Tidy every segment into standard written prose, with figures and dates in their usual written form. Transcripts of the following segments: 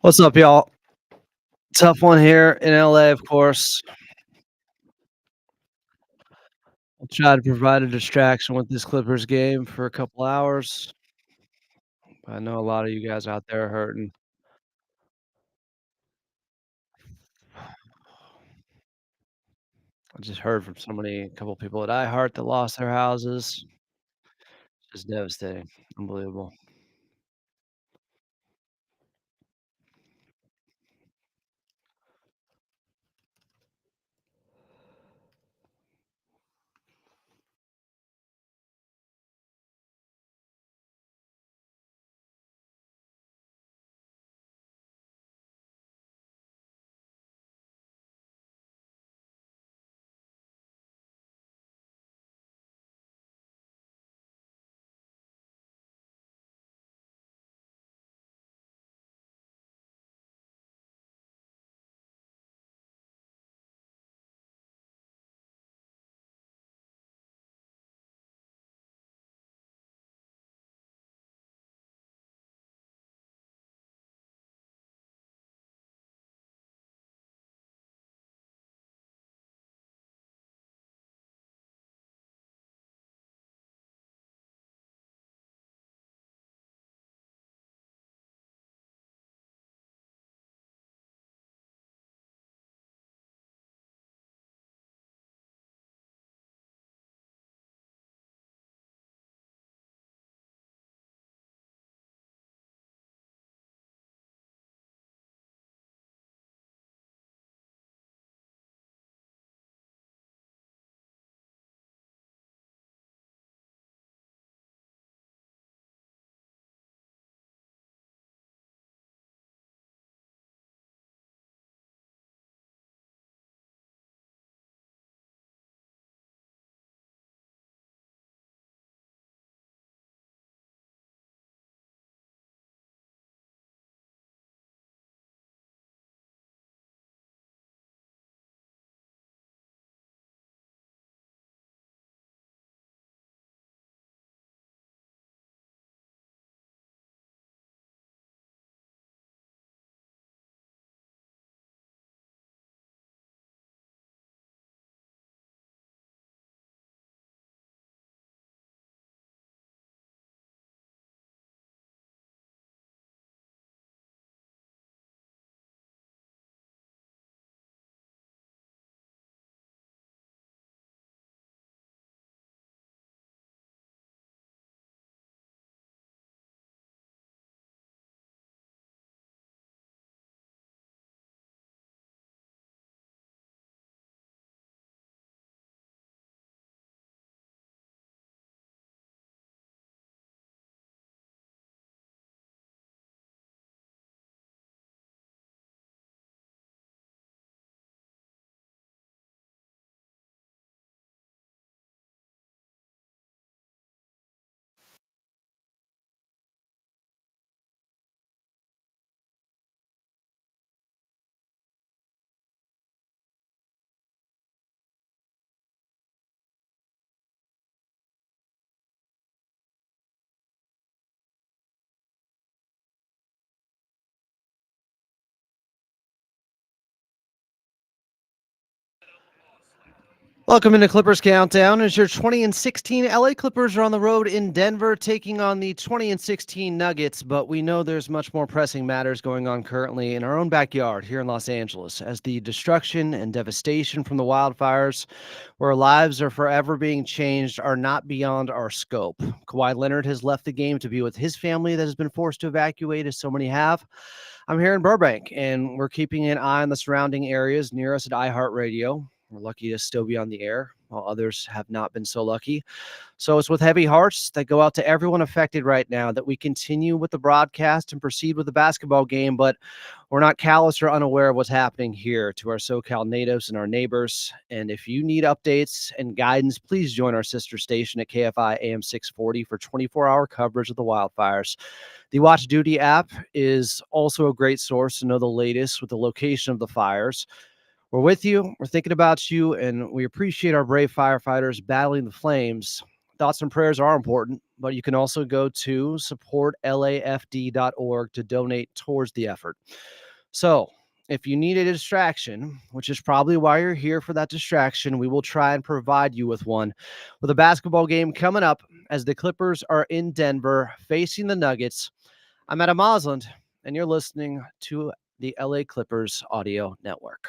What's up, y'all? Tough one here in LA, of course. I'll try to provide a distraction with this Clippers game for a couple hours. I know a lot of you guys out there are hurting. I just heard from a couple people at iHeart that lost their houses. Just devastating. Unbelievable. Welcome into Clippers Countdown. As your 20 and 16 LA Clippers are on the road in Denver taking on the 20 and 16 Nuggets, but we know there's much more pressing matters going on currently in our own backyard here in Los Angeles as the destruction and devastation from the wildfires where lives are forever being changed are not beyond our scope. Kawhi Leonard has left the game to be with his family that has been forced to evacuate as so many have. I'm here in Burbank and we're keeping an eye on the surrounding areas near us at iHeartRadio. We're lucky to still be on the air, while others have not been so lucky. So it's with heavy hearts that go out to everyone affected right now that we continue with the broadcast and proceed with the basketball game, but we're not callous or unaware of what's happening here to our SoCal natives and our neighbors. And if you need updates and guidance, please join our sister station at KFI AM 640 for 24-hour coverage of the wildfires. The Watch Duty app is also a great source to know the latest with the location of the fires. We're with you. We're thinking about you, and we appreciate our brave firefighters battling the flames. Thoughts and prayers are important, but you can also go to supportlafd.org to donate towards the effort. So, if you need a distraction, which is probably why you're here for that distraction, we will try and provide you with one. With a basketball game coming up as the Clippers are in Denver facing the Nuggets, I'm Adam Osland, and you're listening to the LA Clippers Audio Network.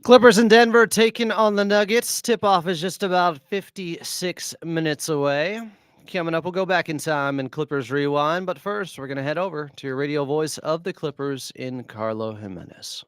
Clippers in Denver taking on the Nuggets. Tip-off is just about 56 minutes away. Coming up, we'll go back in time and Clippers Rewind. But first, we're going to head over to your radio voice of the Clippers in Carlo Jimenez.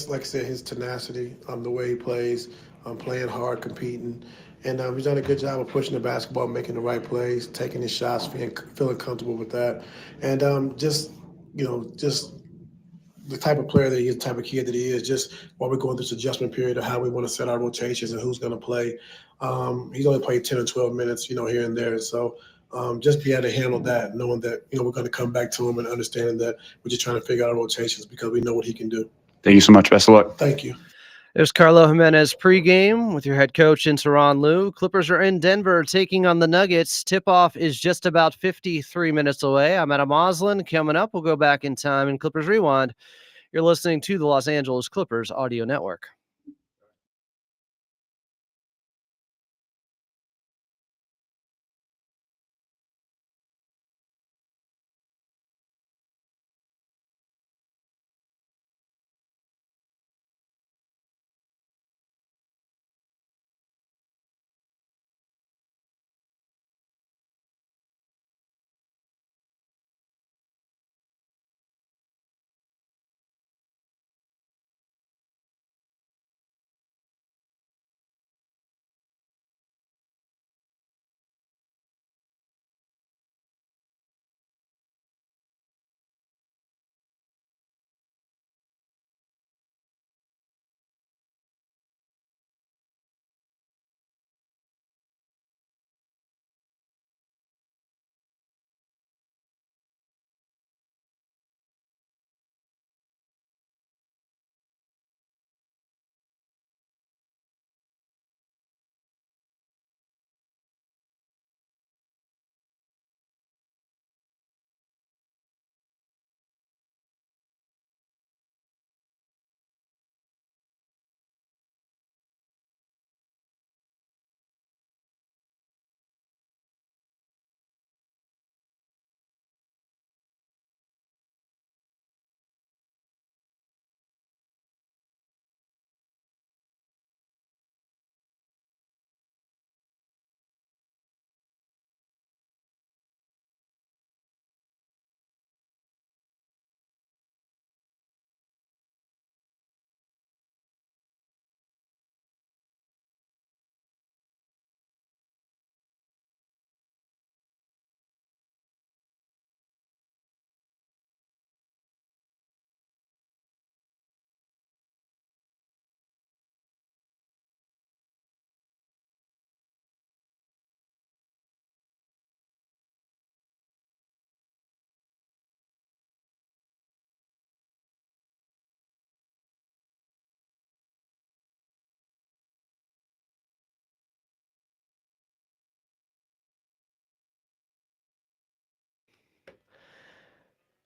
Like I said, his tenacity, the way he plays, playing hard, competing, and he's done a good job of pushing the basketball, making the right plays, taking his shots, feeling comfortable with that, and just just the type of player that he is, the type of kid that he is, just while we're going through this adjustment period of how we want to set our rotations and who's going to play. He's only played 10 or 12 minutes, here and there. So just be able to handle that, knowing that, we're going to come back to him and understanding that we're just trying to figure out our rotations because we know what he can do. Thank you so much. Best of luck. Thank you. There's Carlo Jimenez pregame with your head coach in Ty Lue. Clippers are in Denver taking on the Nuggets. Tip-off is just about 53 minutes away. I'm Adam Oslin. Coming up, we'll go back in time in Clippers Rewind. You're listening to the Los Angeles Clippers Audio Network.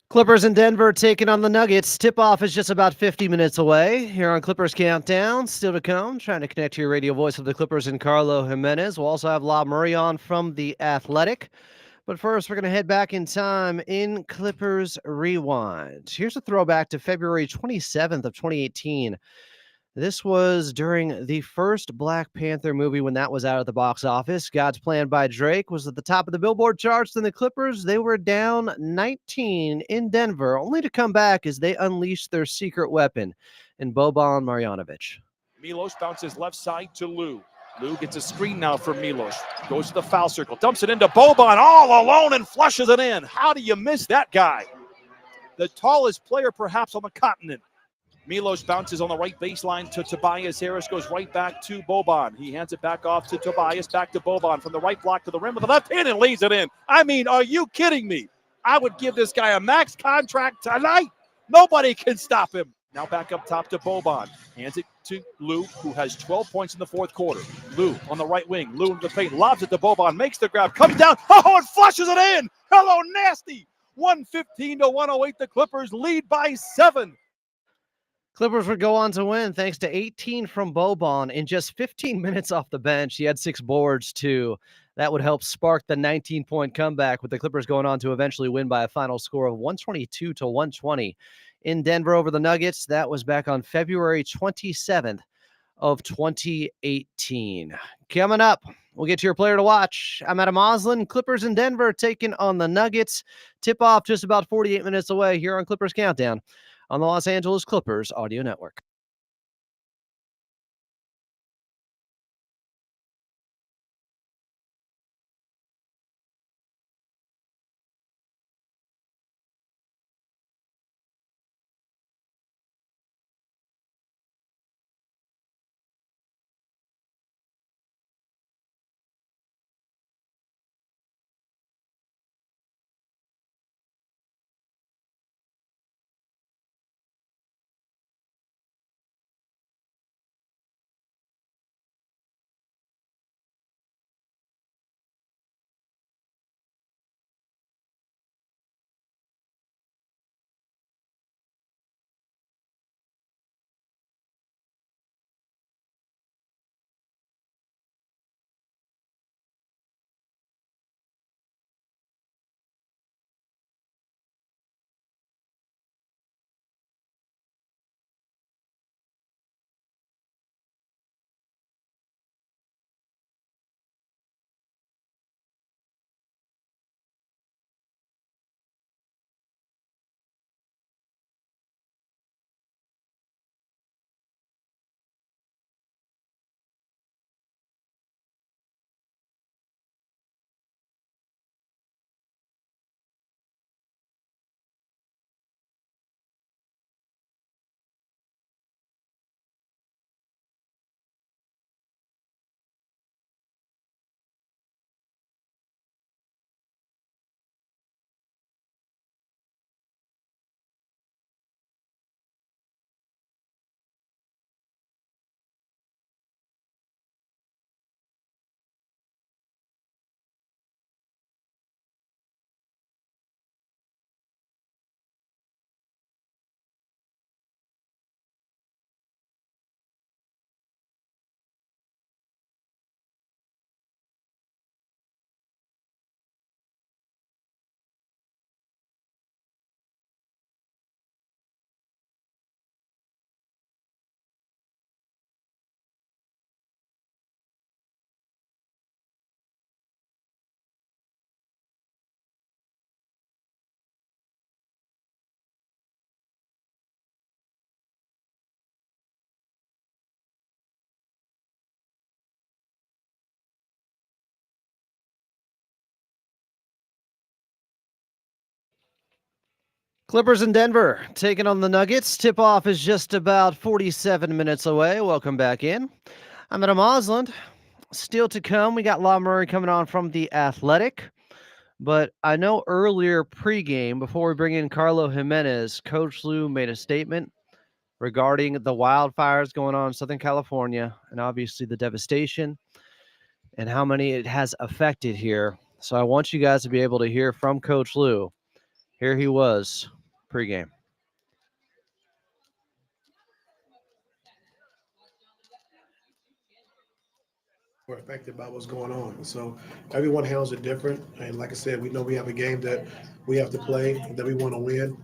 Clippers in Denver taking on the Nuggets. Tip-off is just about 50 minutes away. Here on Clippers Countdown, still to come, trying to connect to your radio voice of the Clippers and Carlo Jimenez. We'll also have La Murray on from The Athletic. But first, we're going to head back in time in Clippers Rewind. Here's a throwback to February 27th of 2018. This was during the first Black Panther movie when that was out at the box office. God's Plan by Drake was at the top of the Billboard charts. Then the Clippers, they were down 19 in Denver, only to come back as they unleashed their secret weapon in Boban Marjanovic. Milos bounces left side to Lue. Lue gets a screen now for Milos. Goes to the foul circle, dumps it into Boban all alone and flushes it in. How do you miss that guy? The tallest player perhaps on the continent. Milos bounces on the right baseline to Tobias Harris, goes right back to Boban. He hands it back off to Tobias, back to Boban from the right block to the rim with the left hand and lays it in. I mean, are you kidding me? I would give this guy a max contract tonight. Nobody can stop him. Now back up top to Boban. Hands it to Lue, who has 12 points in the fourth quarter. Lue on the right wing. Lue into the paint. Lobs it to Boban. Makes the grab. Comes down. Oh, and flushes it in. Hello, nasty. 115 to 108. The Clippers lead by 7. Clippers would go on to win thanks to 18 from Boban in just 15 minutes off the bench. He had 6 boards, too. That would help spark the 19-point comeback, with the Clippers going on to eventually win by a final score of 122 to 120 in Denver over the Nuggets. That was back on February 27th of 2018. Coming up, we'll get to your player to watch. I'm Adam Oslin. Clippers in Denver taking on the Nuggets. Tip-off just about 48 minutes away here on Clippers Countdown on the Los Angeles Clippers Audio Network. Clippers in Denver taking on the Nuggets. Tip-off is just about 47 minutes away. Welcome back in. I'm Adam Osland. Still to come, we got Law Murray coming on from The Athletic. But I know earlier pregame, before we bring in Carlo Jimenez, Coach Lue made a statement regarding the wildfires going on in Southern California and obviously the devastation and how many it has affected here. So I want you guys to be able to hear from Coach Lue. Here he was pregame. We're affected by what's going on. So everyone handles it different. And like I said, we know we have a game that we have to play and that we want to win.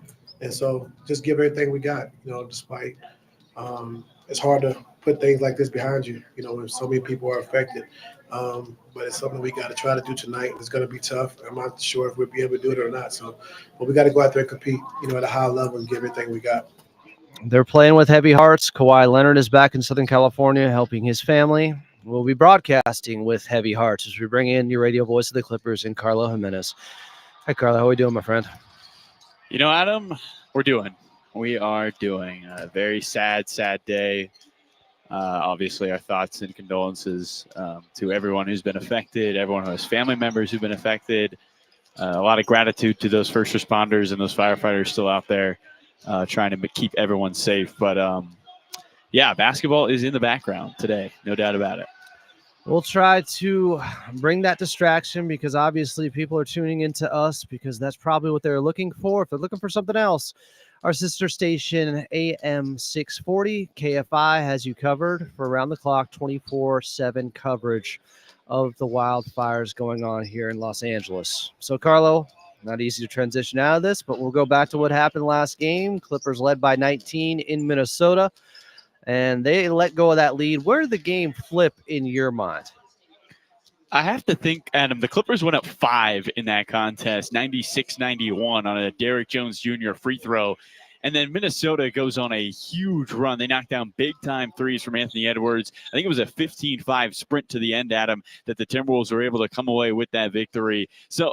And so just give everything we got, despite it's hard to put things like this behind you, when so many people are affected. But it's something we got to try to do tonight. It's going to be tough. I'm not sure if we'll be able to do it or not. So, but we got to go out there and compete, at a high level and give everything we got. They're playing with heavy hearts. Kawhi Leonard is back in Southern California helping his family. We'll be broadcasting with heavy hearts as we bring in your radio voice of the Clippers and Carlo Jimenez. Hi, Carlo. How are we doing, my friend? Adam, we are doing a very sad day. Obviously, our thoughts and condolences to everyone who's been affected, everyone who has family members who've been affected. A lot of gratitude to those first responders and those firefighters still out there trying to keep everyone safe. But, basketball is in the background today, no doubt about it. We'll try to bring that distraction because obviously people are tuning into us because that's probably what they're looking for. If they're looking for something else, our sister station, AM 640, KFI, has you covered for around-the-clock, 24/7 coverage of the wildfires going on here in Los Angeles. So, Carlo, not easy to transition out of this, but we'll go back to what happened last game. Clippers led by 19 in Minnesota, and they let go of that lead. Where did the game flip in your mind? I have to think, Adam, the Clippers went up 5 in that contest, 96-91 on a Derrick Jones Jr. free throw. And then Minnesota goes on a huge run. They knock down big-time threes from Anthony Edwards. I think it was a 15-5 sprint to the end, Adam, that the Timberwolves were able to come away with that victory. So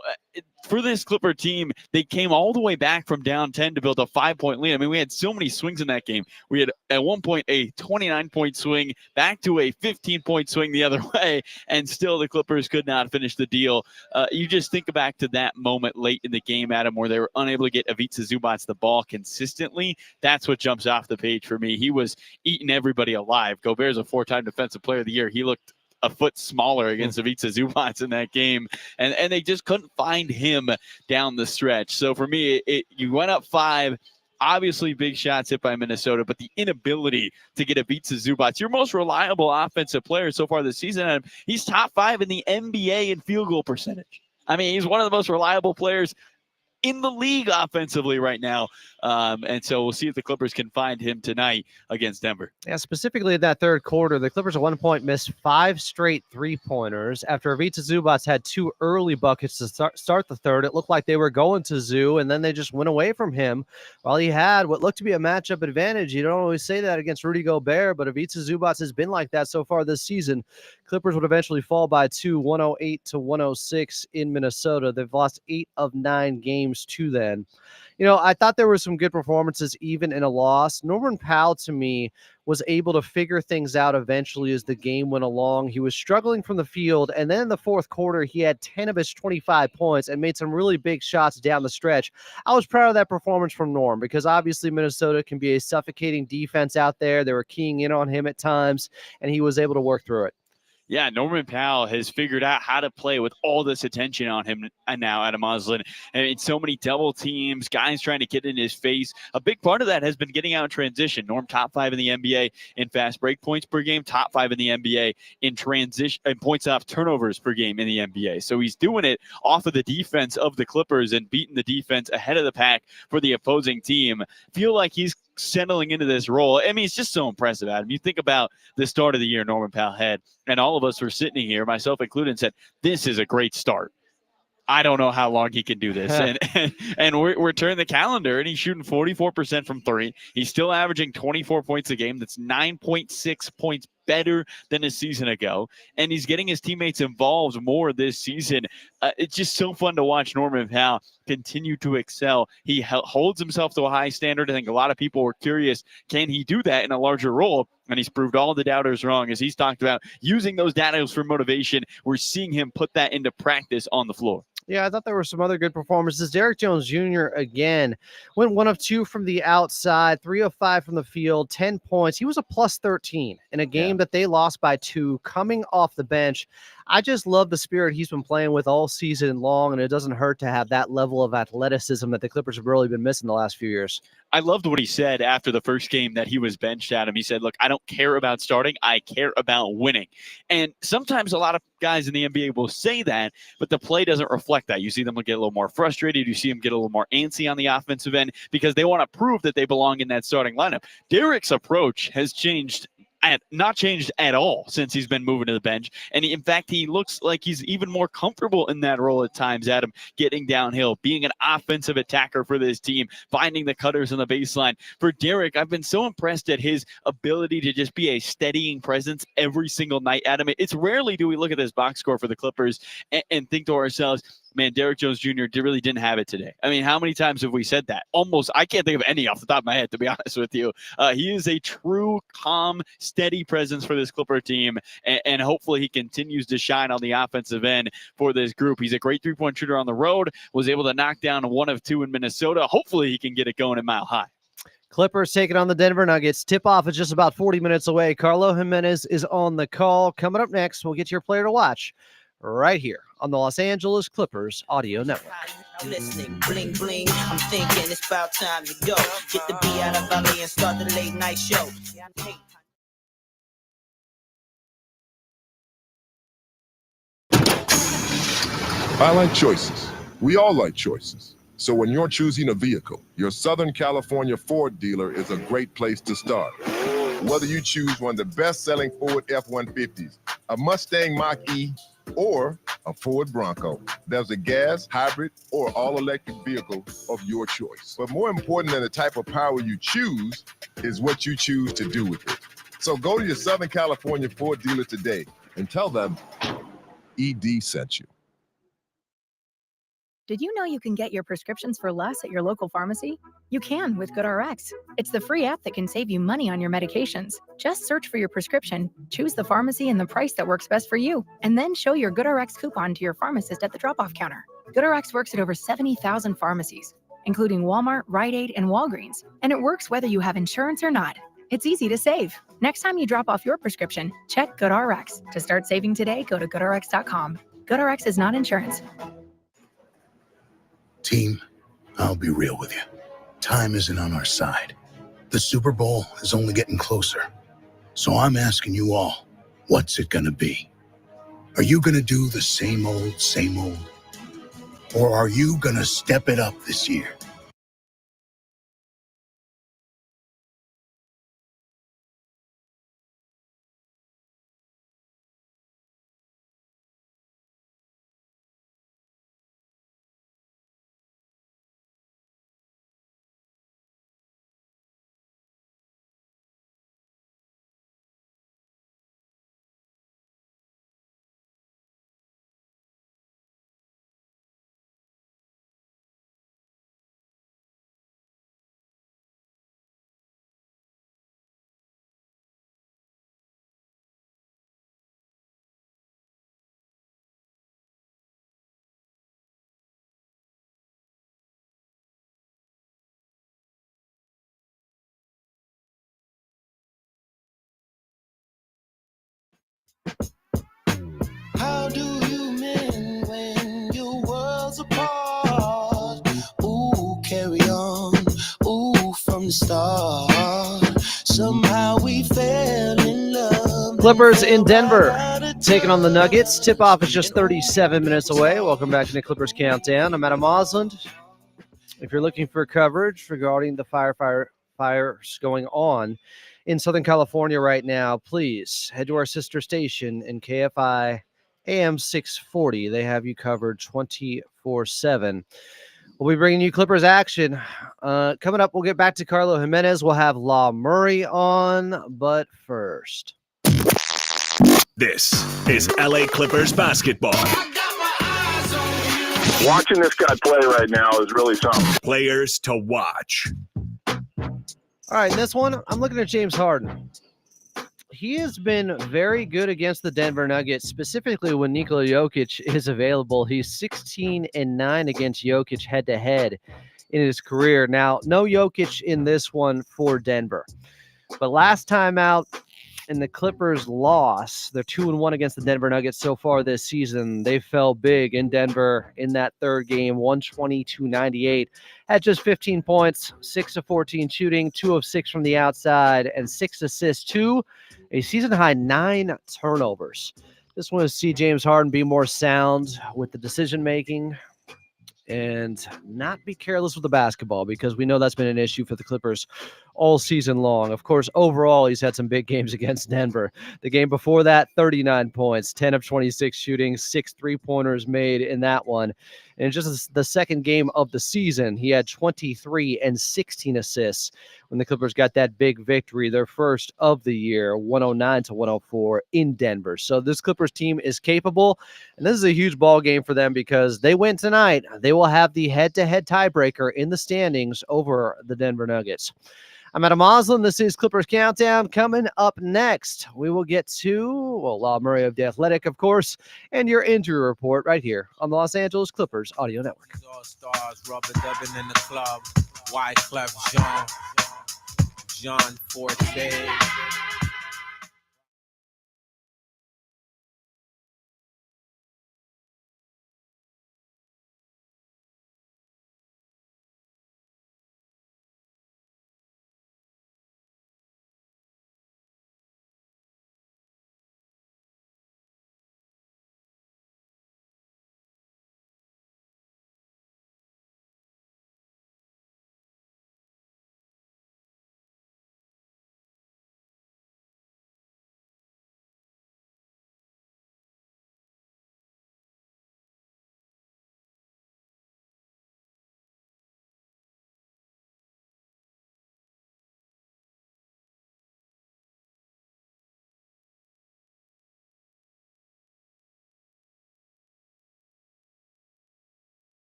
for this Clipper team, they came all the way back from down 10 to build a 5-point lead. I mean, we had so many swings in that game. We had at one point a 29-point swing, back to a 15-point swing the other way, and still the Clippers could not finish the deal. You just think back to that moment late in the game, Adam, where they were unable to get Ivica Zubac the ball consistently. That's what jumps off the page for me. He was eating everybody alive. Gobert's a 4-time Defensive Player of the Year. He looked a foot smaller against Ivica Zubac in that game, and they just couldn't find him down the stretch. So for me, you went up 5, obviously big shots hit by Minnesota, but the inability to get Ivica Zubac, your most reliable offensive player so far this season, and he's top 5 in the NBA in field goal percentage. I mean, he's one of the most reliable players in the league offensively right now. And so we'll see if the Clippers can find him tonight against Denver. Yeah, specifically in that third quarter, the Clippers at one point missed 5 straight three-pointers. After Ivica Zubac had 2 early buckets to start the third, it looked like they were going to Zoo, and then they just went away from him while he had what looked to be a matchup advantage. You don't always say that against Rudy Gobert, but Ivica Zubac has been like that so far this season. Clippers would eventually fall by 2, 108-106 in Minnesota. They've lost 8 of 9 games to then. I thought there were some good performances even in a loss. Norman Powell, to me, was able to figure things out eventually as the game went along. He was struggling from the field, and then in the fourth quarter, he had 10 of his 25 points and made some really big shots down the stretch. I was proud of that performance from Norm because obviously Minnesota can be a suffocating defense out there. They were keying in on him at times, and he was able to work through it. Yeah, Norman Powell has figured out how to play with all this attention on him now, Adam Osland. And it's so many double teams, guys trying to get in his face. A big part of that has been getting out in transition. Norm, top 5 in the NBA in fast break points per game, top 5 in the NBA in transition and points off turnovers per game in the NBA. So he's doing it off of the defense of the Clippers and beating the defense ahead of the pack for the opposing team. Feel like he's settling into this role. I mean, it's just so impressive, Adam. You think about the start of the year Norman Powell had, and all of us were sitting here, myself included, and said, this is a great start. I don't know how long he can do this. and we're turning the calendar, and he's shooting 44% from 3. He's still averaging 24 points a game. That's 9.6 points better than a season ago, and he's getting his teammates involved more this season. It's just so fun to watch Norman Powell continue to excel. He holds himself to a high standard. I think a lot of people were curious, can he do that in a larger role? And he's proved all the doubters wrong, as he's talked about using those doubters for motivation. We're seeing him put that into practice on the floor. Yeah, I thought there were some other good performances. Derek Jones Jr. again went 1 of 2 from the outside, 3 of 5 from the field, 10 points. He was a plus 13 in a game that they lost by 2 coming off the bench. I just love the spirit he's been playing with all season long, and it doesn't hurt to have that level of athleticism that the Clippers have really been missing the last few years. I loved what he said after the first game that he was benched at him. He said, look, I don't care about starting. I care about winning. And sometimes a lot of guys in the NBA will say that, but the play doesn't reflect that. You see them get a little more frustrated. You see them get a little more antsy on the offensive end because they want to prove that they belong in that starting lineup. Derek's approach has not changed at all since he's been moving to the bench. And in fact, he looks like he's even more comfortable in that role at times, Adam, getting downhill, being an offensive attacker for this team, finding the cutters on the baseline. For Derek, I've been so impressed at his ability to just be a steadying presence every single night, Adam. It's rarely do we look at this box score for the Clippers and think to ourselves, man, Derek Jones Jr. really didn't have it today. I mean, how many times have we said that? Almost, I can't think of any off the top of my head, to be honest with you. He is a true, calm, steady presence for this Clipper team, and hopefully he continues to shine on the offensive end for this group. He's a great three-point shooter on the road, was able to knock down 1 of 2 in Minnesota. Hopefully he can get it going at Mile High. Clippers taking on the Denver Nuggets. Tip-off is just about 40 minutes away. Carlo Jimenez is on the call. Coming up next, we'll get your player to watch right here on the Los Angeles Clippers Audio Network. I'm listening, bling bling. I'm thinking it's about time to go. Get the B out of LA and start the late night show. I like choices. We all like choices. So when you're choosing a vehicle, your Southern California Ford dealer is a great place to start. Whether you choose one of the best-selling Ford F-150s, a Mustang Mach-E, or a Ford Bronco, there's a gas, hybrid, or all-electric vehicle of your choice. But more important than the type of power you choose is what you choose to do with it. So go to your Southern California Ford dealer today and tell them ED sent you. Did you know you can get your prescriptions for less at your local pharmacy? You can with GoodRx. It's the free app that can save you money on your medications. Just search for your prescription, choose the pharmacy and the price that works best for you, and then show your GoodRx coupon to your pharmacist at the drop-off counter. GoodRx works at over 70,000 pharmacies, including Walmart, Rite Aid, and Walgreens, and it works whether you have insurance or not. It's easy to save. Next time you drop off your prescription, check GoodRx. To start saving today, go to GoodRx.com. GoodRx is not insurance. Team, I'll be real with you. Time isn't on our side. The Super Bowl is only getting closer. So I'm asking you all, what's it gonna be? Are you gonna do the same old, same old? Or are you gonna step it up this year? How do you mend when your world's apart? Ooh, carry on. Ooh, from the start. Somehow we fell in love. Clippers in Denver taking on the Nuggets. Tip-off is just 37 minutes away. Welcome back to the Clippers Countdown. I'm Adam Osland. If you're looking for coverage regarding the fires going on in Southern California right now, please head to our sister station in KFI AM 640. They have you covered 24/7. We'll be bringing you Clippers action. Coming up, we'll get back to Carlo Jimenez. We'll have La Murray on, but first. This is LA Clippers basketball. Watching this guy play right now is really something. Players to watch. All right, in this one, I'm looking at James Harden. He has been very good against the Denver Nuggets, specifically when Nikola Jokic is available. He's 16-9 against Jokic head-to-head in his career. Now, no Jokic in this one for Denver. But last time out, in the Clippers' loss, they're 2-1 against the Denver Nuggets so far this season. They fell big in Denver in that third game, 120-98. Had just 15 points, 6 of 14 shooting, 2 of 6 from the outside, and 6 assists, 2, a season-high 9 turnovers. Just want to see James Harden be more sound with the decision-making and not be careless with the basketball, because we know that's been an issue for the Clippers all season long. Of course, overall, he's had some big games against Denver. The game before that, 39 points, 10 of 26 shooting, 6 3-pointers made in that one. And just the second game of the season, he had 23 and 16 assists when the Clippers got that big victory, their first of the year, 109-104 in Denver. So this Clippers team is capable, and this is a huge ball game for them because they win tonight. They will have the head-to-head tiebreaker in the standings over the Denver Nuggets. I'm Adam Moslin. This is Clippers Countdown. Coming up next, we will get to, Law Murray of The Athletic, of course, and your injury report right here on the Los Angeles Clippers Audio Network. All stars, rubber-dubbing in the club. Wyclef Jean, John Forte.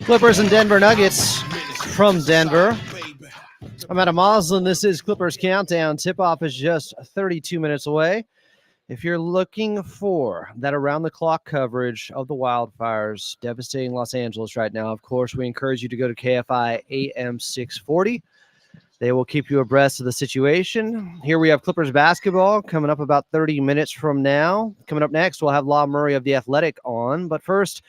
Clippers and Denver Nuggets from Denver. I'm Adam Moslin. This is Clippers Countdown. Tip-off is just 32 minutes away. If you're looking for that around-the-clock coverage of the wildfires devastating Los Angeles right now, of course, we encourage you to go to KFI AM 640. They will keep you abreast of the situation. Here we have Clippers basketball coming up about 30 minutes from now. Coming up next, we'll have Law Murray of The Athletic on. But first,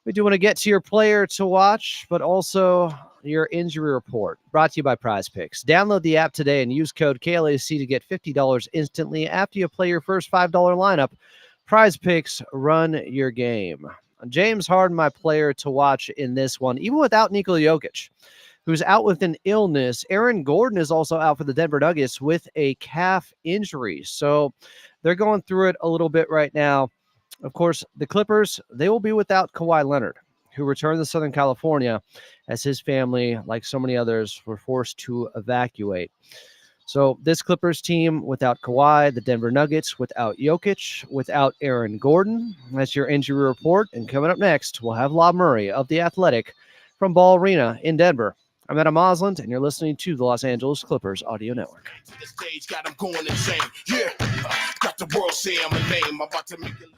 we do want to get to your player to watch, but also your injury report, brought to you by Prize Picks. Download the app today and use code KLAC to get $50 instantly after you play your first $5 lineup. Prize Picks, run your game. James Harden, my player to watch in this one, even without Nikola Jokic, who's out with an illness. Aaron Gordon is also out for the Denver Nuggets with a calf injury. So they're going through it a little bit right now. Of course, the Clippers, they will be without Kawhi Leonard. who returned to Southern California as his family, like so many others, were forced to evacuate. So this Clippers team without Kawhi, the Denver Nuggets without Jokic, without Aaron Gordon. That's your injury report. And coming up next, we'll have La Murray of The Athletic from Ball Arena in Denver. I'm Adam Osland, and you're listening to the Los Angeles Clippers Audio Network. The stage got them going insane. Yeah, got the world saying my name. I'm about to make it.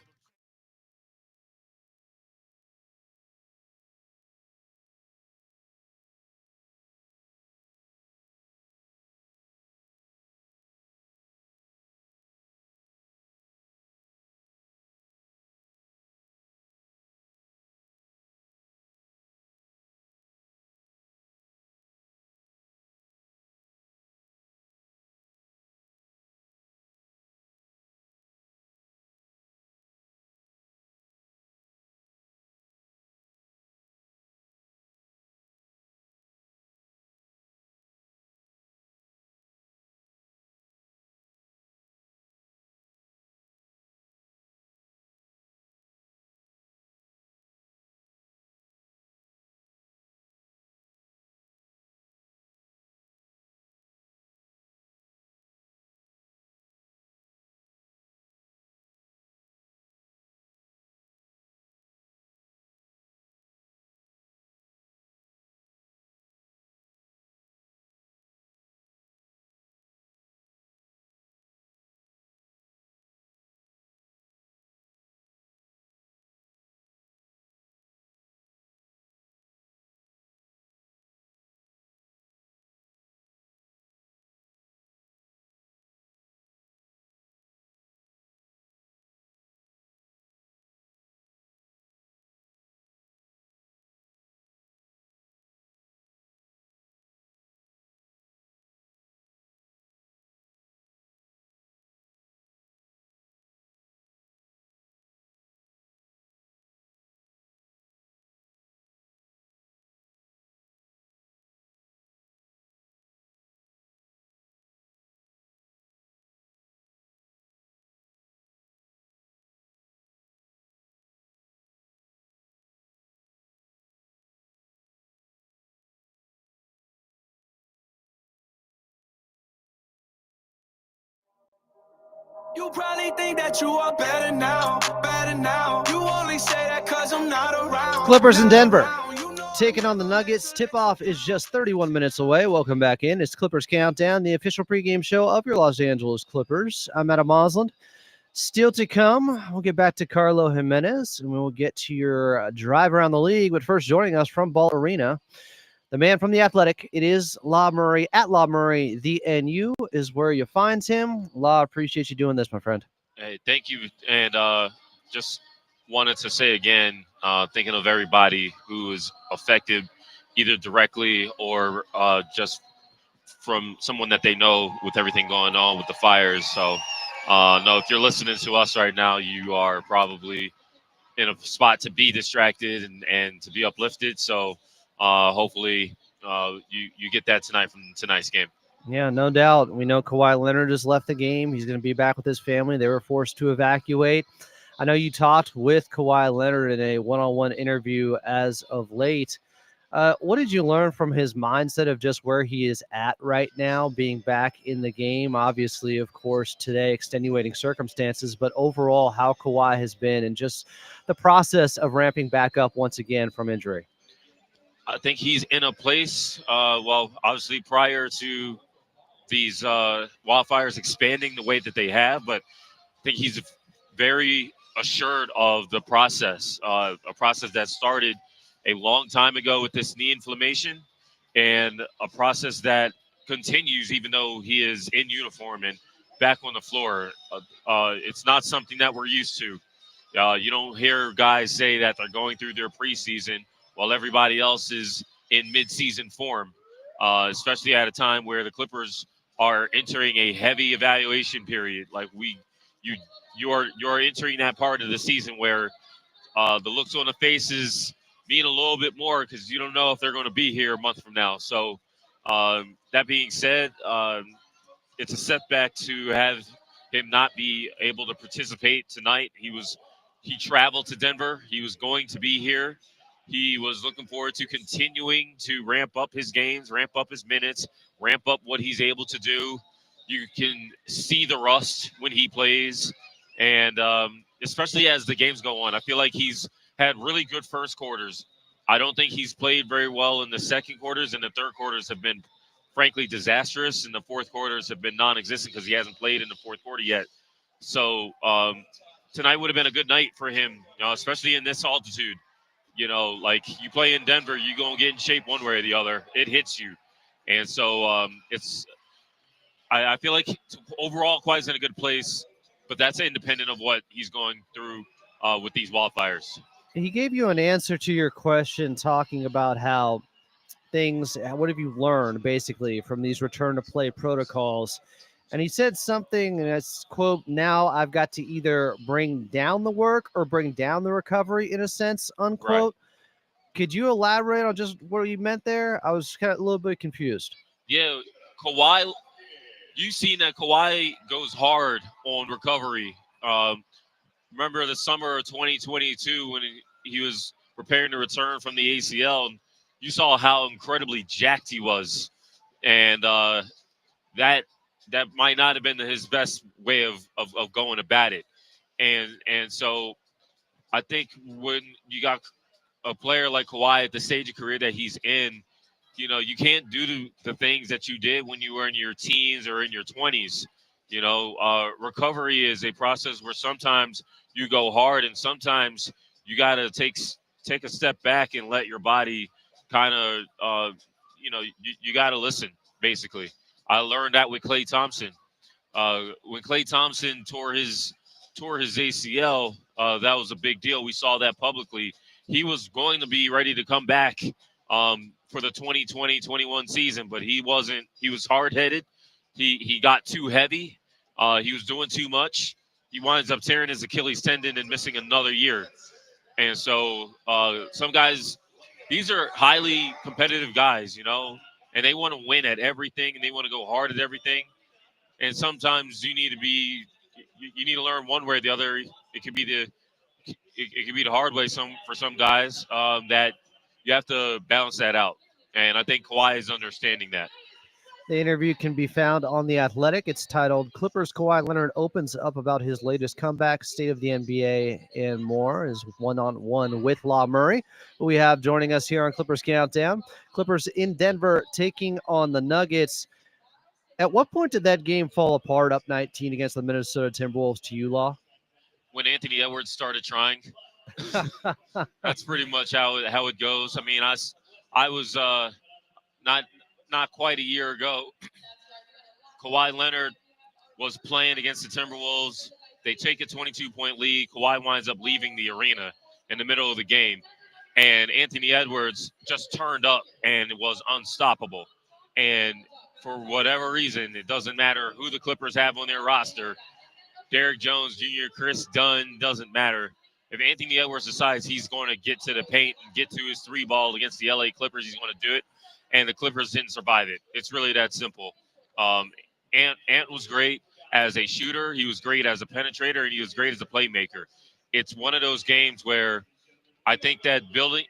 You probably think that you are better now, better now. You only say that cause I'm not around. Clippers in Denver taking on the Nuggets. Tip-off is just 31 minutes away. Welcome back in. It's Clippers Countdown, the official pregame show of your Los Angeles Clippers. I'm Adam Osland. Still to come, we'll get back to Carlo Jimenez, and we'll get to your drive around the league. But first, joining us from Ball Arena, the man from The Athletic, it is La Murray. At La Murray, the NU is where you find him. La, appreciate you doing this, my friend. Hey, thank you. And just wanted to say again, thinking of everybody who is affected either directly or just from someone that they know with everything going on with the fires. So, no, if you're listening to us right now, you are probably in a spot to be distracted and to be uplifted. So hopefully you get that tonight from tonight's game. Yeah, no doubt. We know Kawhi Leonard has left the game. He's going to be back with his family. They were forced to evacuate. I know you talked with Kawhi Leonard in a one-on-one interview as of late. What did you learn from his mindset of just where he is at right now, being back in the game? Obviously, of course, today, extenuating circumstances, but overall, how Kawhi has been and just the process of ramping back up once again from injury. I think he's in a place, well, obviously prior to these wildfires expanding the way that they have, but I think he's very assured of the process, a process that started a long time ago with this knee inflammation, and a process that continues even though he is in uniform and back on the floor. It's not something that we're used to. You don't hear guys say that they're going through their preseason while everybody else is in mid-season form, especially at a time where the Clippers are entering a heavy evaluation period. Like you're entering that part of the season where the looks on the faces mean a little bit more because you don't know if they're going to be here a month from now. So that being said, it's a setback to have him not be able to participate tonight. He traveled to Denver. He was going to be here. He was looking forward to continuing to ramp up his games, ramp up his minutes, ramp up what he's able to do. You can see the rust when he plays, and especially as the games go on. I feel like he's had really good first quarters. I don't think he's played very well in the second quarters, and the third quarters have been, frankly, disastrous, and the fourth quarters have been non-existent because he hasn't played in the fourth quarter yet. So tonight would have been a good night for him, especially in this altitude. Like you play in Denver, you're going to get in shape one way or the other. It hits you. And so I feel like overall Kawhi's in a good place, but that's independent of what he's going through with these wildfires. He gave you an answer to your question talking about how what have you learned basically from these return to play protocols? And he said something, and it's quote, now I've got to either bring down the work or bring down the recovery in a sense, unquote. Right. Could you elaborate on just what you meant there? I was kind of a little bit confused. Yeah, Kawhi, you've seen that Kawhi goes hard on recovery. Remember the summer of 2022 when he was preparing to return from the ACL, and you saw how incredibly jacked he was. And that might not have been his best way of going about it. And so I think when you got a player like Kawhi at the stage of career that he's in, you can't do the things that you did when you were in your teens or in your 20s. Recovery is a process where sometimes you go hard and sometimes you got to take a step back and let your body kind of, you got to listen, basically. I learned that with Klay Thompson. When Klay Thompson tore his ACL, that was a big deal. We saw that publicly. He was going to be ready to come back for the 2020-21 season, but he wasn't. He was hard-headed. He got too heavy. He was doing too much. He winds up tearing his Achilles tendon and missing another year. And so some guys, these are highly competitive guys, and they want to win at everything and they want to go hard at everything. And sometimes you need to learn one way or the other. It could be the hard way for some guys that you have to balance that out. And I think Kawhi is understanding that. The interview can be found on The Athletic. It's titled Clippers Kawhi Leonard opens up about his latest comeback, state of the NBA, and more. Is one-on-one with La Murray, who we have joining us here on Clippers Countdown. Clippers in Denver taking on the Nuggets. At what point did that game fall apart up 19 against the Minnesota Timberwolves to you, Law? When Anthony Edwards started trying. That's pretty much how it goes. I mean, I was not quite a year ago. Kawhi Leonard was playing against the Timberwolves. They take a 22-point lead. Kawhi winds up leaving the arena in the middle of the game. And Anthony Edwards just turned up and was unstoppable. And for whatever reason, it doesn't matter who the Clippers have on their roster. Derrick Jones Jr., Chris Dunn, doesn't matter. If Anthony Edwards decides he's going to get to the paint and get to his three ball against the LA Clippers, he's going to do it. And the Clippers didn't survive it. It's really that simple. Ant was great as a shooter. He was great as a penetrator, and he was great as a playmaker. It's one of those games where I think that building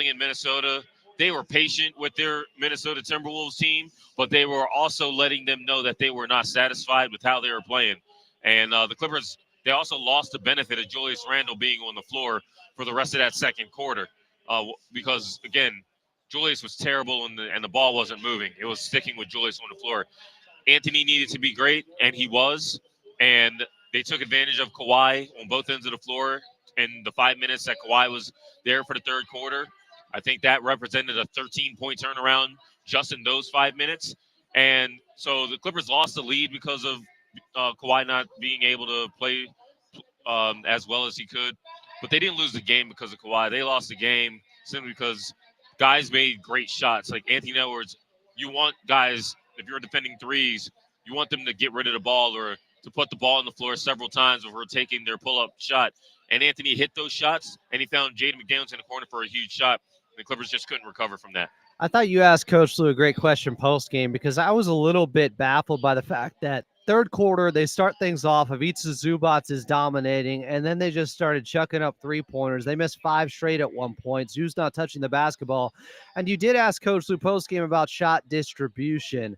in Minnesota, they were patient with their Minnesota Timberwolves team, but they were also letting them know that they were not satisfied with how they were playing. And the Clippers, they also lost the benefit of Julius Randle being on the floor for the rest of that second quarter because, again, Julius was terrible and the ball wasn't moving. It was sticking with Julius on the floor. Anthony needed to be great, and he was. And they took advantage of Kawhi on both ends of the floor in the 5 minutes that Kawhi was there for the third quarter. I think that represented a 13-point turnaround just in those 5 minutes. And so the Clippers lost the lead because of Kawhi not being able to play as well as he could. But they didn't lose the game because of Kawhi. They lost the game simply because guys made great shots. Like Anthony Edwards, you want guys, if you're defending threes, you want them to get rid of the ball or to put the ball on the floor several times before taking their pull-up shot. And Anthony hit those shots, and he found Jaden McDaniels in the corner for a huge shot. The Clippers just couldn't recover from that. I thought you asked Coach Lue a great question post-game because I was a little bit baffled by the fact that third quarter, they start things off. Ivica Zubac is dominating, and then they just started chucking up three-pointers. They missed 5 straight at one point. Zu's not touching the basketball. And you did ask Coach Lue postgame about shot distribution.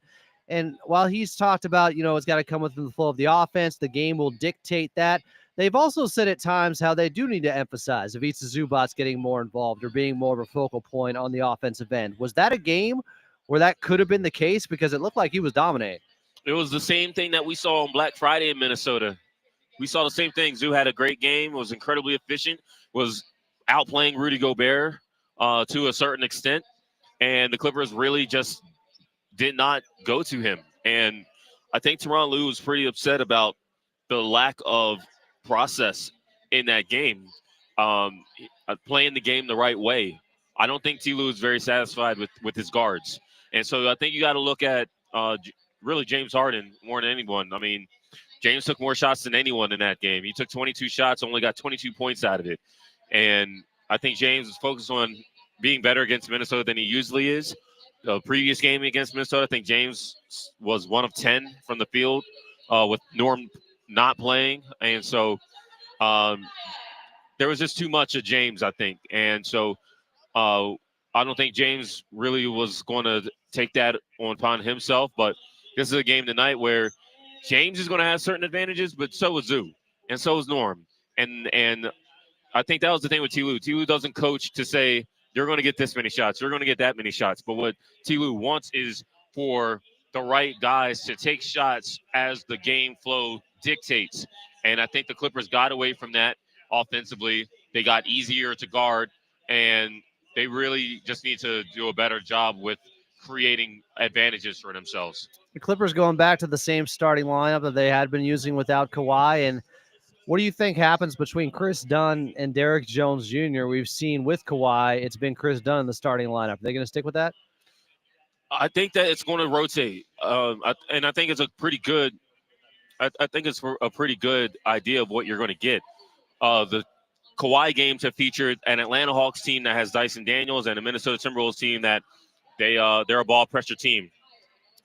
And while he's talked about, it's got to come within the flow of the offense, the game will dictate that. They've also said at times how they do need to emphasize Ivica Zubac getting more involved or being more of a focal point on the offensive end. Was that a game where that could have been the case? Because it looked like he was dominating. It was the same thing that we saw on Black Friday in Minnesota. We saw the same thing. Zoo had a great game, was incredibly efficient, was outplaying Rudy Gobert to a certain extent, and the Clippers really just did not go to him. And I think Tyronn Lue was pretty upset about the lack of process in that game, playing the game the right way. I don't think Ty Lue is very satisfied with his guards. And so I think you got to look at really James Harden more than anyone. I mean, James took more shots than anyone in that game. He took 22 shots, only got 22 points out of it. And I think James is focused on being better against Minnesota than he usually is. The previous game against Minnesota, I think James was 1 of 10 from the field with Norm not playing. And so there was just too much of James, I think. And so I don't think James really was going to take that upon himself. But this is a game tonight where James is going to have certain advantages, but so is Zoo, and so is Norm. And I think that was the thing with Ty Lue. Ty Lue doesn't coach to say, you're going to get this many shots, you're going to get that many shots. But what Ty Lue wants is for the right guys to take shots as the game flow dictates. And I think the Clippers got away from that offensively. They got easier to guard, and they really just need to do a better job with creating advantages for themselves. The Clippers going back to the same starting lineup that they had been using without Kawhi. And what do you think happens between Chris Dunn and Derrick Jones Jr.? We've seen with Kawhi, it's been Chris Dunn in the starting lineup. Are they going to stick with that? I think that it's going to rotate, and I think it's a pretty good. I think it's a pretty good idea of what you're going to get. The Kawhi games have featured an Atlanta Hawks team that has Dyson Daniels and a Minnesota Timberwolves team that they're a ball pressure team.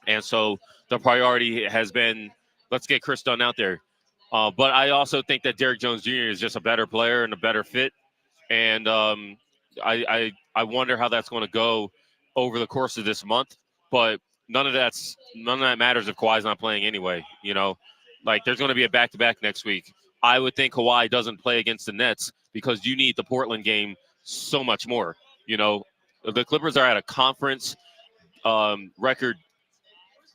And so the priority has been, let's get Chris Dunn out there. But I also think that Derrick Jones Jr. is just a better player and a better fit. And I wonder how that's going to go over the course of this month. But none of that matters if Kawhi's not playing anyway. Like there's going to be a back-to-back next week. I would think Kawhi doesn't play against the Nets because you need the Portland game so much more. The Clippers are at a conference record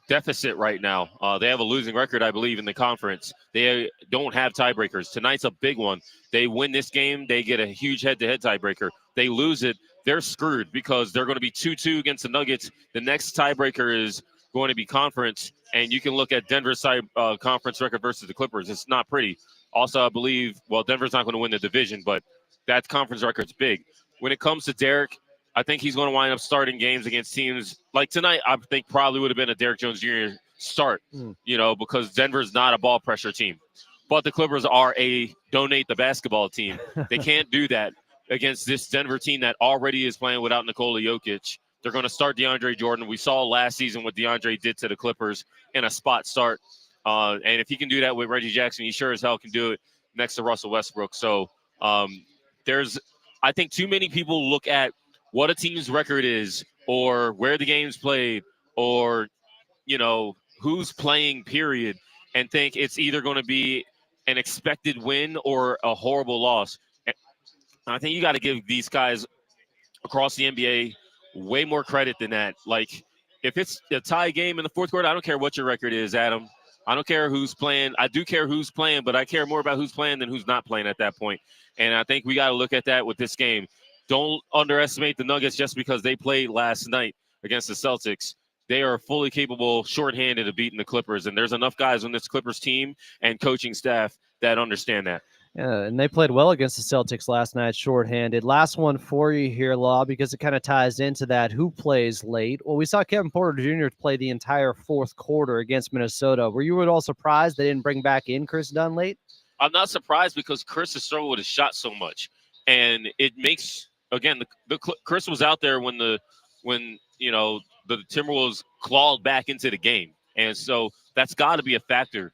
deficit right now. They have a losing record, I believe, in the conference. They don't have tiebreakers. Tonight's a big one. They win this game, they get a huge head-to-head tiebreaker. They lose it, they're screwed because they're going to be 2-2 against the Nuggets. The next tiebreaker is going to be conference, and you can look at Denver's conference record versus the Clippers. It's not pretty. Also, I believe, Denver's not going to win the division, but that conference record's big. When it comes to Derrick, I think he's going to wind up starting games against teams like tonight. I think probably would have been a Derrick Jones Jr. start, because Denver's not a ball pressure team. But the Clippers are a donate the basketball team. They can't do that against this Denver team that already is playing without Nikola Jokic. They're going to start DeAndre Jordan. We saw last season what DeAndre did to the Clippers in a spot start. And if he can do that with Reggie Jackson, he sure as hell can do it next to Russell Westbrook. So there's, I think, too many people look at what a team's record is or where the game's played or, who's playing, period, and think it's either going to be an expected win or a horrible loss. And I think you got to give these guys across the NBA way more credit than that. Like, if it's a tie game in the fourth quarter, I don't care what your record is, Adam. I don't care who's playing. I do care who's playing, but I care more about who's playing than who's not playing at that point. And I think we got to look at that with this game. Don't underestimate the Nuggets just because they played last night against the Celtics. They are fully capable, shorthanded, of beating the Clippers. And there's enough guys on this Clippers team and coaching staff that understand that. Yeah, and they played well against the Celtics last night, shorthanded. Last one for you here, Law, because it kind of ties into that. Who plays late? Well, we saw Kevin Porter Jr. play the entire fourth quarter against Minnesota. Were you at all surprised they didn't bring back in Chris Dunn late? I'm not surprised because Chris has struggled with his shot so much. And it makes, again, Chris was out there when the Timberwolves clawed back into the game. And so That's got to be a factor.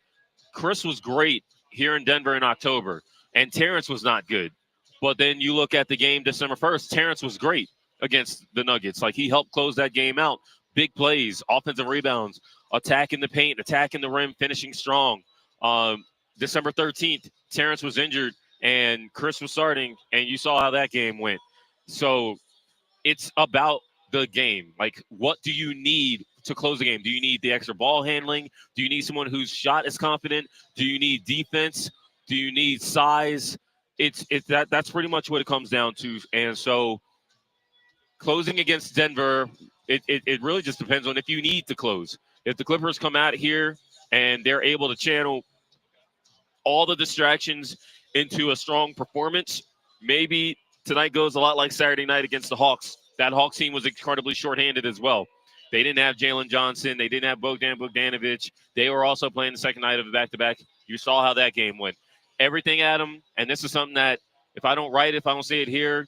Chris was great here in Denver in October, and Terrence was not good. But then you look at the game December 1st, Terrence was great against the Nuggets. Like, he helped close that game out. Big plays, offensive rebounds, attacking the paint, attacking the rim, finishing strong. December 13th, Terrence was injured, and Chris was starting, and you saw how that game went. So it's about the game. Like, what do you need to close the game? Do you need the extra ball handling? Do you need someone whose shot is confident? Do you need defense? Do you need size? That's pretty much what it comes down to. And so closing against Denver, it really just depends on if you need to close. If the Clippers come out here and they're able to channel all the distractions into a strong performance, maybe tonight goes a lot like Saturday night against the Hawks. That Hawks team was incredibly shorthanded as well. They didn't have Jalen Johnson. They didn't have Bogdanovic. They were also playing the second night of the back-to-back. You saw how that game went. Everything, Adam, and this is something that if I don't say it here,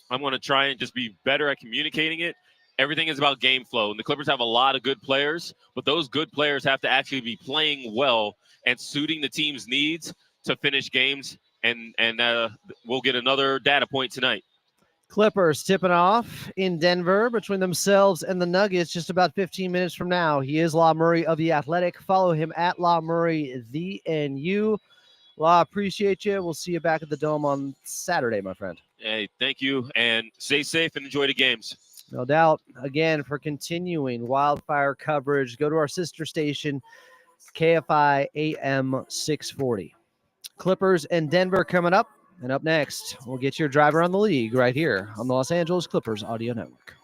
I'm going to try and just be better at communicating it. Everything is about game flow. And the Clippers have a lot of good players, but those good players have to actually be playing well and suiting the team's needs to finish games. And we'll get another data point tonight. Clippers tipping off in Denver between themselves and the Nuggets just about 15 minutes from now. He is Law Murray of The Athletic. Follow him at Law Murray, the NU. Law, appreciate you. We'll see you back at the Dome on Saturday, my friend. Hey, thank you, and stay safe and enjoy the games. No doubt. Again, for continuing wildfire coverage, go to our sister station, KFI AM 640. Clippers and Denver coming up. And up next, we'll get your drive around the league right here on the Los Angeles Clippers Audio Network.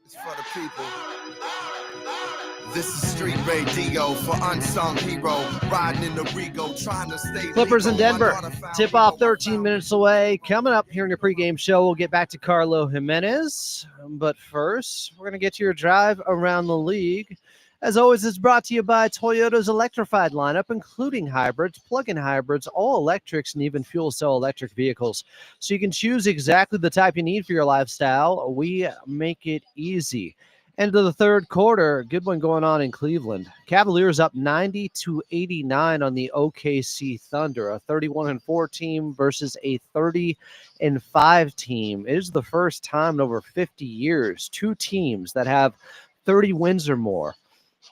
It's for the people. This is street radio for unsung hero. Riding in the Rego, trying to stay. Clippers in Denver. Tip off 13 minutes away. Coming up here in your pregame show, we'll get back to Carlo Jimenez. But first, we're going to get to your drive around the league. As always, it's brought to you by Toyota's electrified lineup, including hybrids, plug-in hybrids, all electrics, and even fuel cell electric vehicles. So you can choose exactly the type you need for your lifestyle. We make it easy. End of the third quarter. Good one going on in Cleveland. Cavaliers up 90-89 on the OKC Thunder, a 31-4 team versus a 30-5 team. It is the first time in over 50 years two teams that have 30 wins or more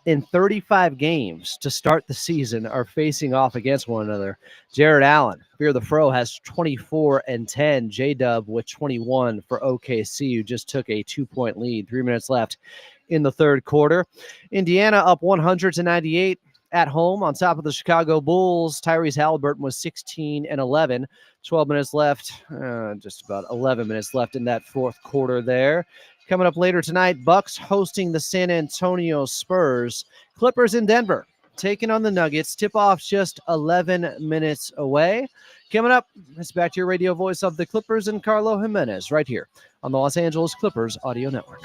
in 35 games to start the season are facing off against one another. Jared Allen, Fear the Fro, has 24 and 10. J-Dub with 21 for OKC, who just took a 2-point lead. 3 minutes left in the third quarter. Indiana up 100-98 at home on top of the Chicago Bulls. Tyrese Halliburton was 16 and 11. 12 minutes left, just about 11 minutes left in that fourth quarter there. Coming up later tonight, Bucks hosting the San Antonio Spurs. Clippers in Denver taking on the Nuggets. Tip-off just 11 minutes away. Coming up, it's back to your radio voice of the Clippers and Carlo Jimenez right here on the Los Angeles Clippers Audio Network.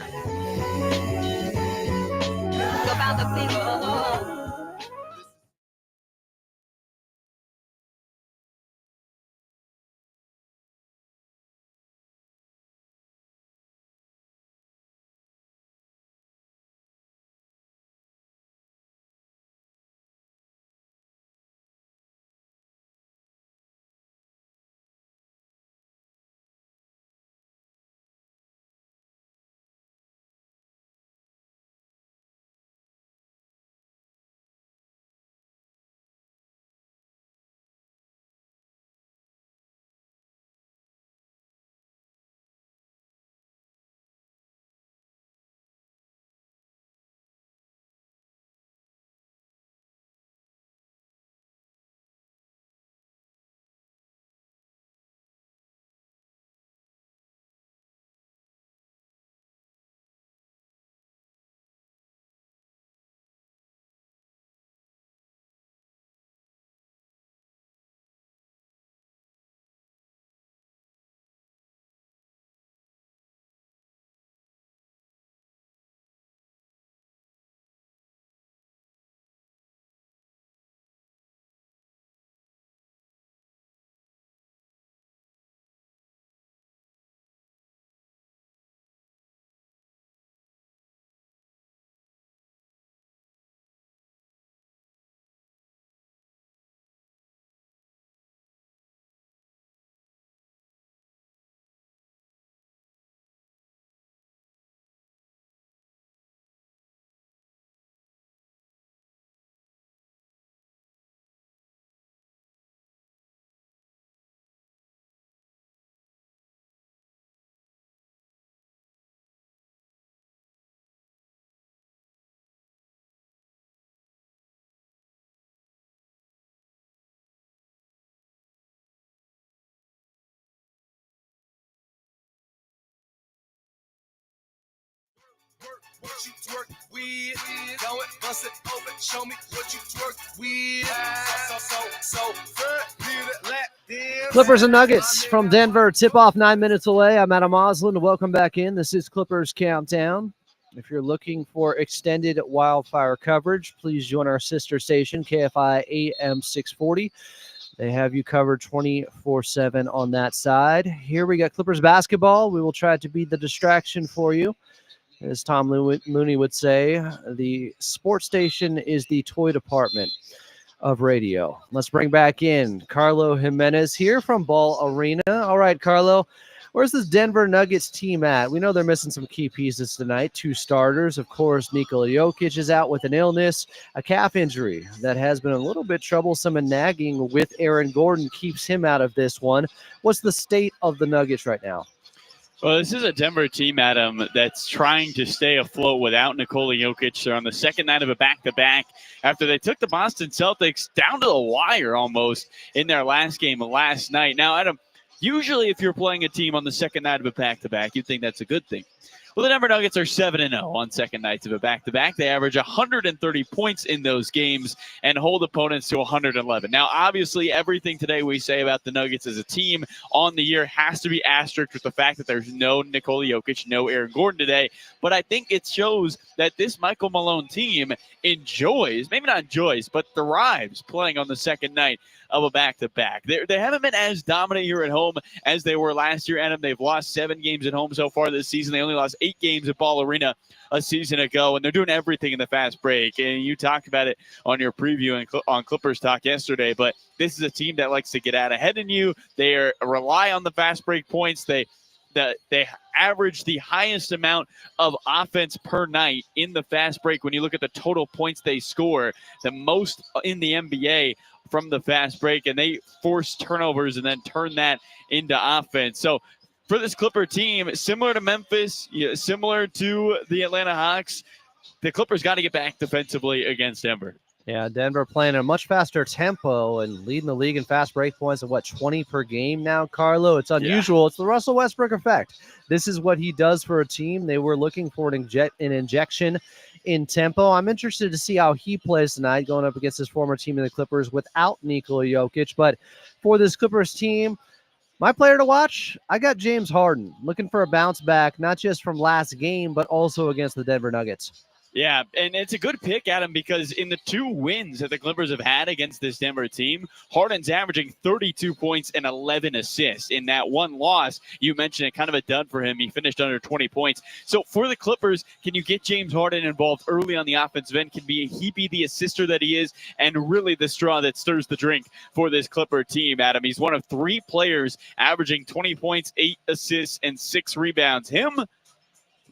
What you twerk with? Go and bust it open. Show me what you twerk with. Clippers and Nuggets from Denver. Tip-off 9 minutes away. I'm Adam Osland. Welcome back in. This is Clippers Countdown. If you're looking for extended wildfire coverage, please join our sister station, KFI AM 640. They have you covered 24/7 on that side. Here we got Clippers basketball. We will try to be the distraction for you. As Tom Mooney would say, the sports station is the toy department of radio. Let's bring back in Carlo Jimenez here from Ball Arena. All right, Carlo, where's this Denver Nuggets team at? We know they're missing some key pieces tonight. 2 starters. Of course, Nikola Jokic is out with an illness, a calf injury that has been a little bit troublesome and nagging with Aaron Gordon keeps him out of this one. What's the state of the Nuggets right now? Well, this is a Denver team, Adam, that's trying to stay afloat without Nikola Jokic. They're on the second night of a back-to-back after they took the Boston Celtics down to the wire almost in their last game last night. Now, Adam, usually if you're playing a team on the second night of a back-to-back, you'd think that's a good thing. Well, the Denver Nuggets are 7-0 on second nights of a back-to-back. They average 130 points in those games and hold opponents to 111. Now, obviously, everything today we say about the Nuggets as a team on the year has to be asterisked with the fact that there's no Nikola Jokic, no Aaron Gordon today. But I think it shows that this Michael Malone team enjoys, maybe not enjoys, but thrives playing on the second night of a back-to-back. They haven't been as dominant here at home as they were last year, Adam. They've lost 7 games at home so far this season. They only lost 8 8 games at Ball Arena a season ago, and they're doing everything in the fast break. And you talked about it on your preview and on Clippers Talk yesterday, but this is a team that likes to get out ahead of you. They rely on the fast break points. They average the highest amount of offense per night in the fast break. When you look at the total points they score, the most in the NBA from the fast break, and they force turnovers and then turn that into offense. So for this Clipper team, similar to Memphis, similar to the Atlanta Hawks, the Clippers got to get back defensively against Denver. Yeah, Denver playing a much faster tempo and leading the league in fast break points of 20 per game now, Carlo. It's unusual. Yeah. It's the Russell Westbrook effect. This is what he does for a team. They were looking for an injection in tempo. I'm interested to see how he plays tonight going up against his former team in the Clippers without Nikola Jokic. But for this Clippers team, my player to watch, I got James Harden, looking for a bounce back, not just from last game, but also against the Denver Nuggets. Yeah, and it's a good pick, Adam, because in the 2 wins that the Clippers have had against this Denver team, Harden's averaging 32 points and 11 assists. In that one loss, you mentioned it, kind of a dud for him. He finished under 20 points. So for the Clippers, can you get James Harden involved early on the offensive end? Can he be the assister that he is and really the straw that stirs the drink for this Clipper team, Adam? He's one of 3 players averaging 20 points, 8 assists, and 6 rebounds. Him,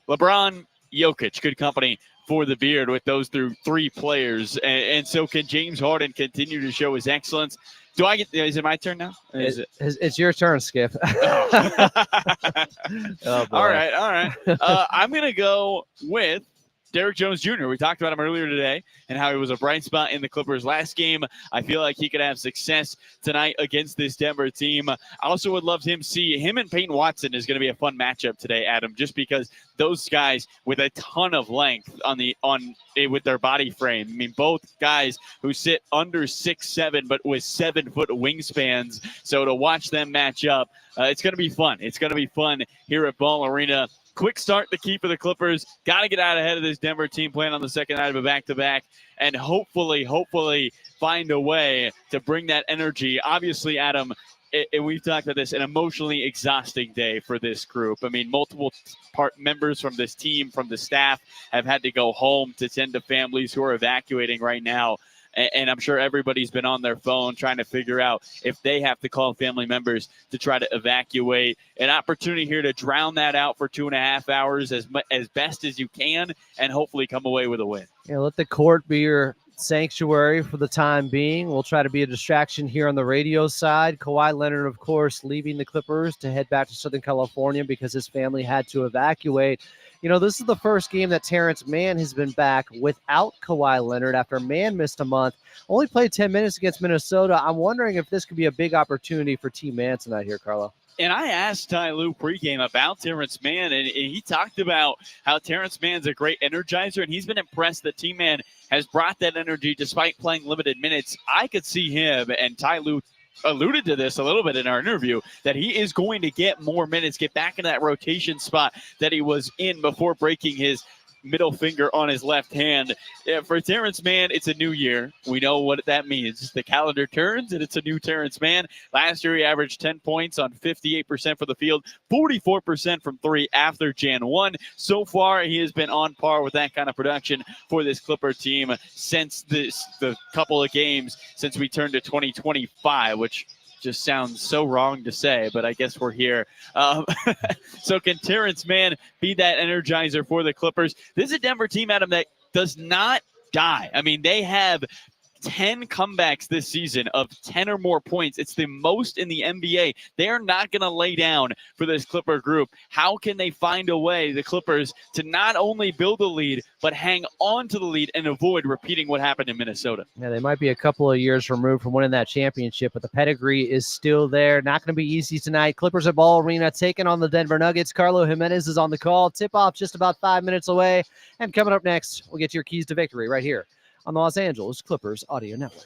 LeBron, Jokic, good company for the beard with those 3 players. And so can James Harden continue to show his excellence? Is it my turn now? It's your turn, Skip. Oh. Oh, all right. I'm going to go with Derrick Jones Jr. We talked about him earlier today and how he was a bright spot in the Clippers last game. I feel like he could have success tonight against this Denver team. I also would love to see him and Peyton Watson is going to be a fun matchup today, Adam, just because those guys with a ton of length with their body frame. I mean, both guys who sit under 6'7", but with 7-foot wingspans. So to watch them match up, it's going to be fun. It's going to be fun here at Ball Arena. Quick start the key for the Clippers. Got to get out ahead of this Denver team playing on the second night of a back-to-back and hopefully find a way to bring that energy. Obviously, Adam, we've talked about this, an emotionally exhausting day for this group. I mean, multiple members from this team, from the staff, have had to go home to tend to families who are evacuating right now. And I'm sure everybody's been on their phone trying to figure out if they have to call family members to try to evacuate. An opportunity here to drown that out for 2.5 hours as best as you can and hopefully come away with a win. Yeah, let the court be your sanctuary for the time being. We'll try to be a distraction here on the radio side. Kawhi Leonard, of course, leaving the Clippers to head back to Southern California because his family had to evacuate. You know, this is the first game that Terrence Mann has been back without Kawhi Leonard after Mann missed a month. Only played 10 minutes against Minnesota. I'm wondering if this could be a big opportunity for T. Mann tonight here, Carlo. And I asked Ty Lue pregame about Terrence Mann, and he talked about how Terrence Mann's a great energizer, and he's been impressed that T-Man has brought that energy despite playing limited minutes. I could see him, and Ty Lue alluded to this a little bit in our interview, that he is going to get more minutes, get back into that rotation spot that he was in before breaking his middle finger on his left hand. For Terrence Mann, it's a new year. We know what that means. The calendar turns, and it's a new Terrence Mann. Last year, he averaged 10 points on 58% for the field, 44% from 3 after Jan 1. So far, he has been on par with that kind of production for this Clipper team since the couple of games since we turned to 2025, which just sounds so wrong to say, but I guess we're here. So can Terrence Mann be that energizer for the Clippers? This is a Denver team, Adam, that does not die. I mean, they have 10 comebacks this season of 10 or more points. It's the most in the NBA. They are not going to lay down for this Clipper group. How can they find a way, the Clippers, to not only build a lead, but hang on to the lead and avoid repeating what happened in Minnesota? Yeah, they might be a couple of years removed from winning that championship, but the pedigree is still there. Not going to be easy tonight. Clippers at Ball Arena taking on the Denver Nuggets. Carlo Jimenez is on the call. Tip-off just about 5 minutes away. And coming up next, we'll get your keys to victory right here on the Los Angeles Clippers Audio Network.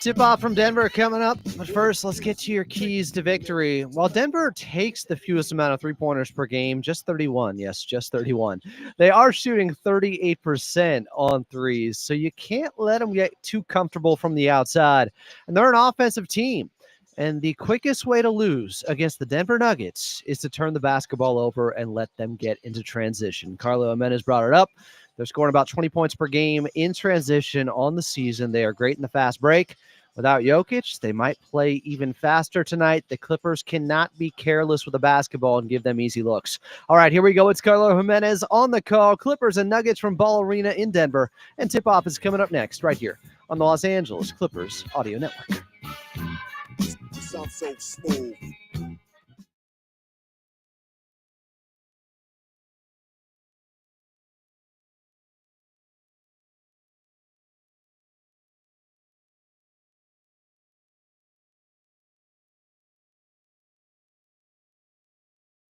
Tip-off from Denver coming up. But first, let's get to your keys to victory. While Denver takes the fewest amount of three-pointers per game, just 31. Yes, just 31. They are shooting 38% on threes, so you can't let them get too comfortable from the outside. And they're an offensive team. And the quickest way to lose against the Denver Nuggets is to turn the basketball over and let them get into transition. Carlo Jimenez brought it up. They're scoring about 20 points per game in transition on the season. They are great in the fast break. Without Jokic, they might play even faster tonight. The Clippers cannot be careless with the basketball and give them easy looks. All right, here we go. It's Carlo Jimenez on the call. Clippers and Nuggets from Ball Arena in Denver. And tip-off is coming up next right here on the Los Angeles Clippers Audio Network. Sounds so smooth.